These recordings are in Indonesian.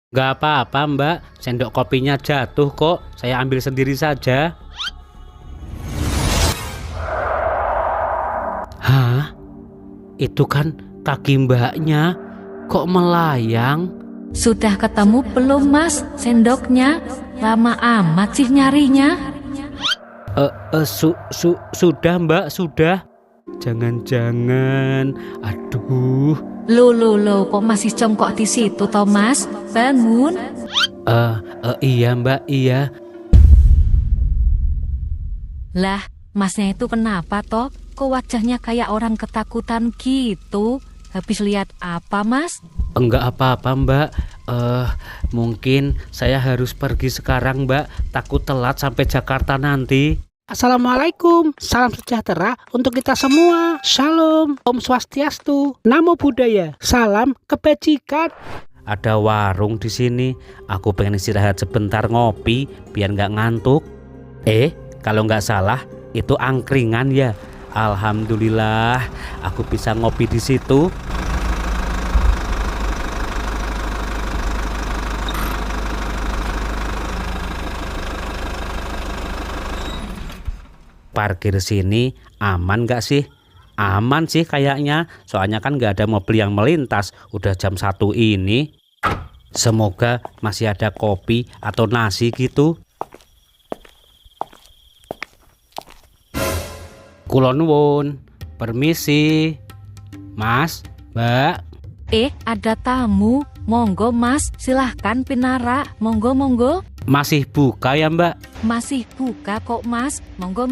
Nggak apa-apa mbak, sendok kopinya jatuh kok, saya ambil sendiri saja. Hah? Itu kan kaki mbaknya, kok melayang? Sudah ketemu belum mas sendoknya? Lama amat sih nyarinya. Sudah mbak, sudah. Jangan-jangan, aduh. Lo, kok masih jongkok di situ Thomas? Bangun. Iya mbak, iya. Lah, masnya itu kenapa toh? Kok wajahnya kayak orang ketakutan gitu? Habis lihat apa mas? Enggak apa-apa mbak. Mungkin saya harus pergi sekarang mbak. Takut telat sampai Jakarta nanti. Assalamualaikum, salam sejahtera untuk kita semua. Shalom, Om Swastiastu, Namo Buddhaya, salam kebajikan. Ada warung di sini. Aku pengen istirahat sebentar ngopi biar nggak ngantuk. Kalau nggak salah itu angkringan ya. Alhamdulillah, aku bisa ngopi di situ. Parkir sini aman nggak sih? Aman sih kayaknya, soalnya kan nggak ada mobil yang melintas. Udah jam 1 ini. Semoga masih ada kopi atau nasi gitu. Kula nuwun, permisi. Mas, Mbak. Ada tamu. Monggo mas, silahkan pinara. Monggo. Masih buka ya mbak? Masih buka kok mas. Monggo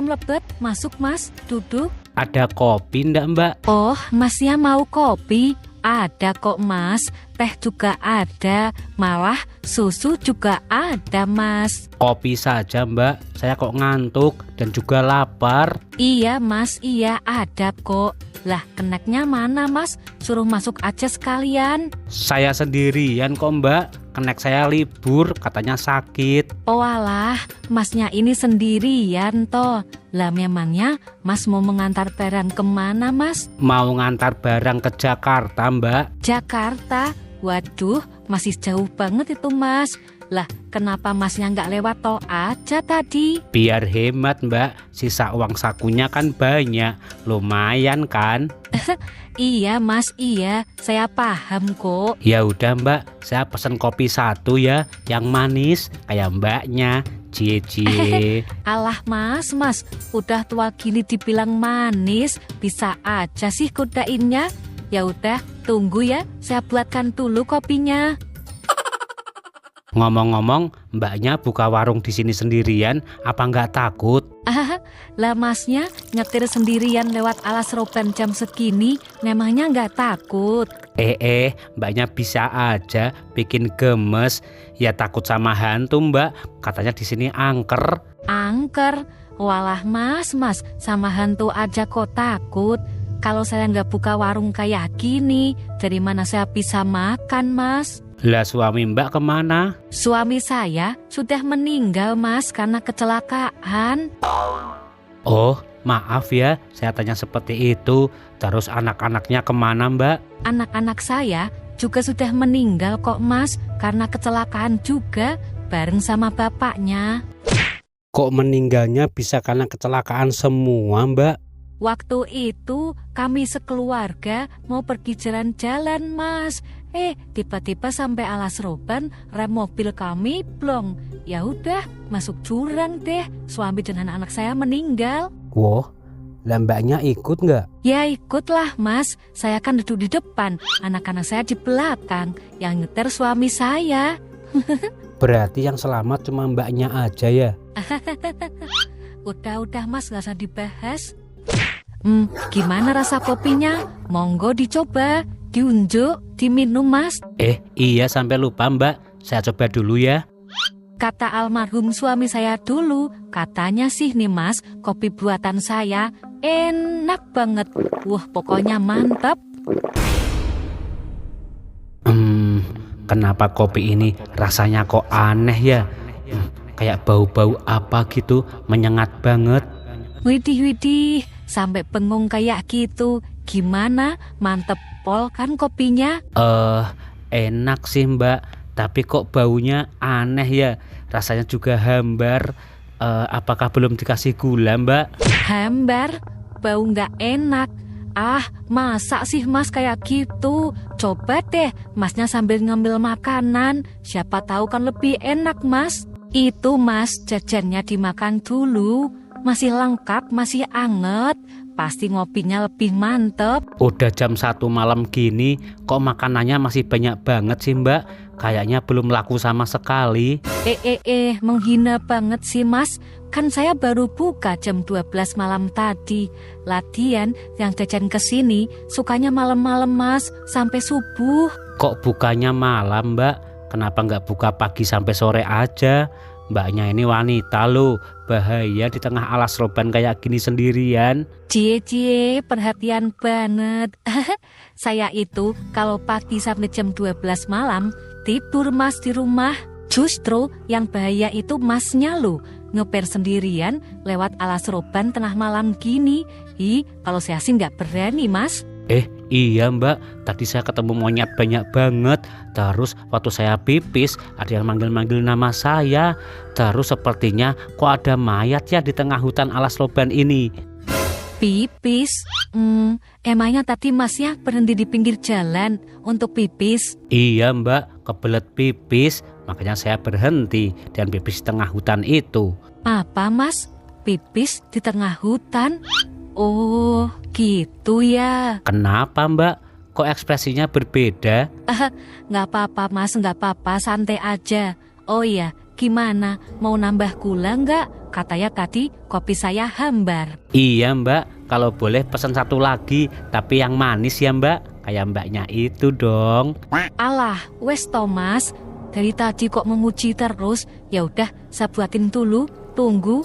mlebet. Masuk mas, duduk. Ada kopi ndak mbak? Oh, masnya mau kopi? Ada kok mas, teh juga ada, malah susu juga ada mas. Kopi saja mbak, saya kok ngantuk dan juga lapar. Iya mas, iya ada kok. Lah keneknya mana mas? Suruh masuk aja sekalian. Saya sendirian kok mbak, kenek saya libur, katanya sakit. Oh alah, masnya ini sendirian toh. Lah memangnya mas mau mengantar barang kemana mas? Mau ngantar barang ke Jakarta mbak. Jakarta? Waduh, masih jauh banget itu mas. Lah kenapa masnya nggak lewat tol aja tadi? Biar hemat mbak, sisa uang sakunya kan banyak, lumayan kan? Iya mas, iya, saya paham kok. Ya udah mbak, saya pesen kopi 1 ya, yang manis kayak mbaknya. Cie. Alah mas, udah tua gini dibilang manis, bisa aja sih godainnya. Ya udah, tunggu ya, saya buatkan dulu kopinya. Ngomong-ngomong, mbaknya buka warung di sini sendirian, apa nggak takut? Lah masnya nyetir sendirian lewat alas roban jam segini, memangnya nggak takut? Mbaknya bisa aja bikin gemes. Ya takut sama hantu mbak, katanya di sini angker. Angker? Walah mas, sama hantu aja kok takut. Kalau saya nggak buka warung kayak gini, dari mana saya bisa makan mas? Lah suami mbak kemana? Suami saya sudah meninggal mas karena kecelakaan. Oh maaf ya, saya tanya seperti itu. Terus anak-anaknya kemana mbak? Anak-anak saya juga sudah meninggal kok mas, karena kecelakaan juga bareng sama bapaknya. Kok meninggalnya bisa karena kecelakaan semua mbak? Waktu itu kami sekeluarga mau pergi jalan-jalan mas. Tiba-tiba sampai alas roban, rem mobil kami blong. Ya udah, masuk jurang deh. Suami dan anak-anak saya meninggal. Wah, lah mbaknya ikut nggak? Ya ikutlah mas, saya kan duduk di depan, anak-anak saya di belakang. Yang nyetir suami saya. Berarti yang selamat cuma mbaknya aja ya? Udah mas, gak usah dibahas. Gimana rasa kopinya? Monggo dicoba, diunjuk, diminum mas. Iya sampai lupa mbak, saya coba dulu ya. Kata almarhum suami saya dulu, katanya sih nih mas, kopi buatan saya enak banget. Wah pokoknya mantap. Kenapa kopi ini rasanya kok aneh ya? Kayak bau-bau apa gitu, menyengat banget. Widih, sampai bengong kayak gitu. Gimana? Mantep pol kan kopinya? Enak sih mbak, tapi kok baunya aneh ya. Rasanya juga hambar. Apakah belum dikasih gula mbak? Hambar, bau nggak enak. Ah, masa sih mas kayak gitu? Coba deh masnya sambil ngambil makanan. Siapa tahu kan lebih enak mas. Itu mas, jajannya dimakan dulu. Masih lengkap, masih anget. Pasti ngopinya lebih mantep. Udah jam 1 malam gini, kok makanannya masih banyak banget sih mbak? Kayaknya belum laku sama sekali. Menghina banget sih mas. Kan saya baru buka jam 12 malam tadi. Latihan yang jajan kesini sukanya malam-malam mas, sampai subuh. Kok bukanya malam mbak? Kenapa nggak buka pagi sampai sore aja? Mbaknya ini wanita loh, bahaya di tengah alas roban kayak gini sendirian. Cie, perhatian banget. Saya itu kalau pagi sampai jam 12 malam tidur mas di rumah. Justru yang bahaya itu masnya loh, ngeper sendirian lewat alas roban tengah malam gini. Kalau saya sih nggak berani mas. Iya mbak, tadi saya ketemu monyet banyak banget. Terus waktu saya pipis ada yang manggil-manggil nama saya. Terus sepertinya kok ada mayat ya di tengah hutan alas roban ini. Pipis? Emangnya tadi masnya berhenti di pinggir jalan untuk pipis? Iya mbak, kebelet pipis. Makanya saya berhenti dan pipis di tengah hutan itu. Apa mas? Pipis di tengah hutan? Oh, gitu ya. Kenapa mbak? Kok ekspresinya berbeda? Nggak apa-apa mas, nggak apa-apa, santai aja. Oh iya, gimana? Mau nambah gula nggak? Katanya tadi kopi saya hambar. Iya mbak, kalau boleh pesan satu lagi, tapi yang manis ya mbak. Kayak mbaknya itu dong. Alah, wes Thomas. Dari tadi kok memuji terus. Ya udah, saya buatin dulu. Tunggu.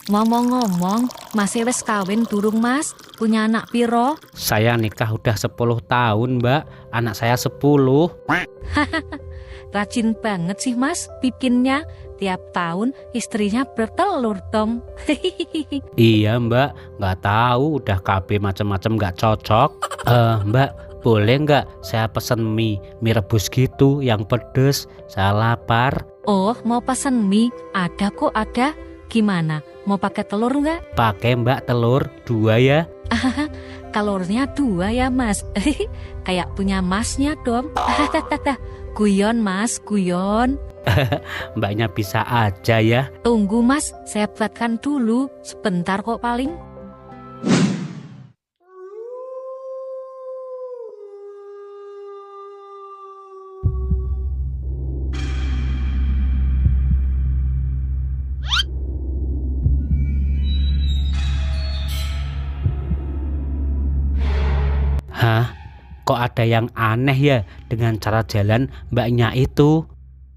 Ngomong-ngomong, masih wes kawin durung mas? Punya anak piro? Saya nikah udah 10 tahun mbak, anak saya 10. Rajin banget sih mas bikinnya. Tiap tahun istrinya bertelur dong. Iya mbak, nggak tahu udah KB macam-macam nggak cocok. Mbak, boleh nggak saya pesen mie rebus gitu yang pedes? Saya lapar. Oh, mau pesan mie? Ada kok, ada. Gimana? Mau pakai telur nggak? Pakai mbak, telur 2 ya. Telurnya 2 ya mas. Kayak punya masnya dong. Guyon mas, guyon. Mbaknya bisa aja ya. Tunggu mas, saya buatkan dulu. Sebentar kok paling. Hah? Kok ada yang aneh ya dengan cara jalan mbaknya itu?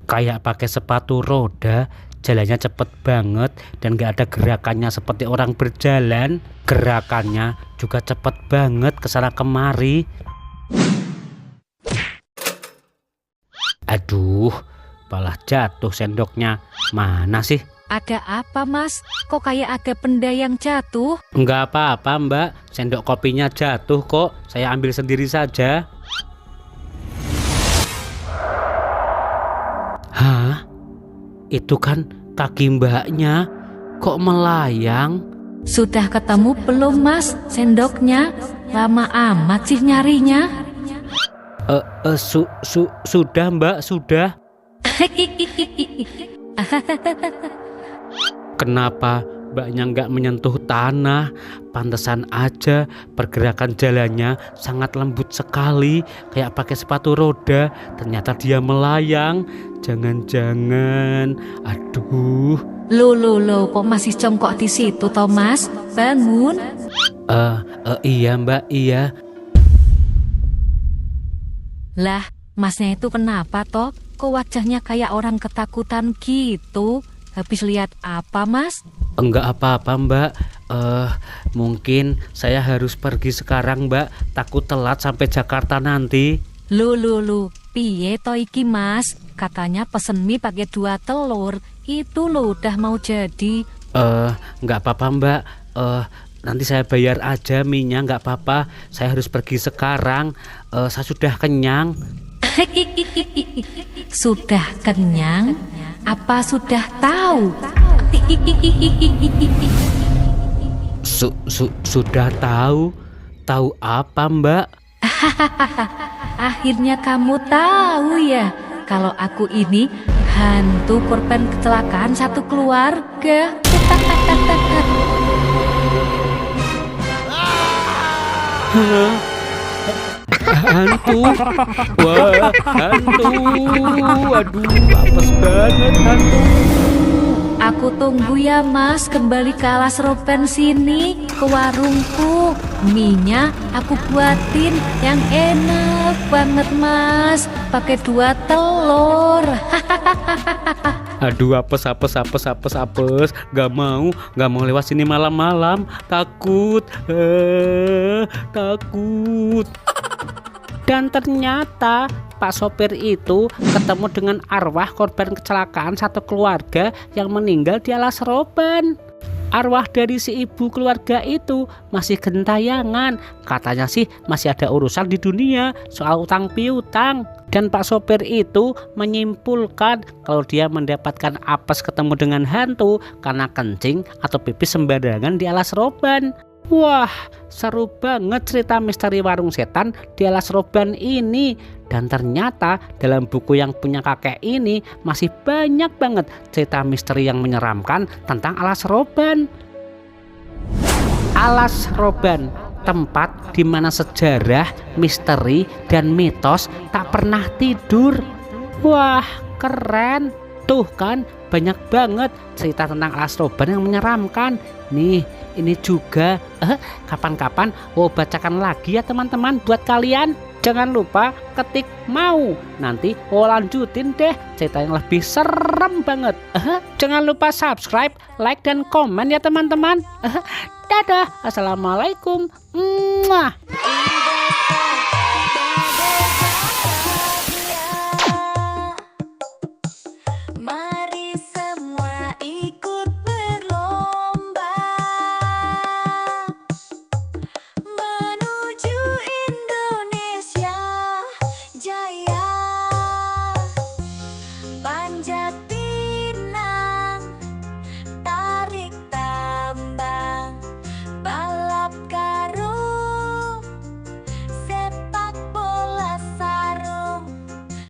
Kayak pakai sepatu roda, jalannya cepet banget dan gak ada gerakannya seperti orang berjalan. Gerakannya juga cepet banget kesana kemari. Aduh, malah jatuh sendoknya. Mana sih? Ada apa mas? Kok kayak ada benda yang jatuh? Enggak apa-apa mbak, sendok kopinya jatuh kok. Saya ambil sendiri saja. Hah? Itu kan kaki mbaknya. Kok melayang? Sudah ketemu belum mas sendoknya? Lama amat sih nyarinya. Sudah mbak, sudah. Kenapa mbaknya nggak menyentuh tanah? Pantesan aja pergerakan jalannya sangat lembut sekali, kayak pakai sepatu roda. Ternyata dia melayang. Jangan-jangan, aduh. Lo, kok masih congkok di situ, Thomas? Bangun. Iya mbak, iya. Lah, masnya itu kenapa toh? Kok wajahnya kayak orang ketakutan gitu? Habis lihat apa mas? Enggak apa-apa mbak. Mungkin saya harus pergi sekarang mbak. Takut telat sampai Jakarta nanti. Lu, piye toh iki mas? Katanya pesen mie pakai 2 telur. Itu lo udah mau jadi. Enggak apa-apa mbak. nanti saya bayar aja mie-nya, nggak apa-apa. Saya harus pergi sekarang. Saya sudah kenyang. Sudah kenyang? Apa sudah tahu? Sudah tahu. Tahu apa, Mbak? Akhirnya kamu tahu ya, kalau aku ini hantu korban kecelakaan satu keluarga. Hantu. Wah, hantu. Aduh, apes banget hantu. Aku tunggu ya Mas, kembali ke Alas Roban sini, ke warungku. Mie-nya aku buatin yang enak banget Mas, pakai 2 telur. Aduh, apes. Gak mau lewat sini malam-malam. Takut. Takut. Dan ternyata Pak sopir itu ketemu dengan arwah korban kecelakaan satu keluarga yang meninggal di Alas Roban. Arwah dari si ibu keluarga itu masih gentayangan. Katanya sih masih ada urusan di dunia soal utang piutang. Dan Pak sopir itu menyimpulkan kalau dia mendapatkan apes ketemu dengan hantu karena kencing atau pipis sembarangan di Alas Roban. Wah, seru banget cerita misteri warung setan di Alas Roban ini. Dan ternyata dalam buku yang punya kakek ini masih banyak banget cerita misteri yang menyeramkan tentang Alas Roban. Alas Roban, tempat di mana sejarah, misteri, dan mitos tak pernah tidur. Wah, keren. Tuh kan, banyak banget cerita tentang Alas Roban yang menyeramkan. Nih, ini juga kapan-kapan bacakan lagi ya teman-teman buat kalian. Jangan lupa ketik mau, nanti lanjutin deh cerita yang lebih serem banget. Jangan lupa subscribe, like, dan komen ya teman-teman. Dadah, assalamualaikum. Mwah.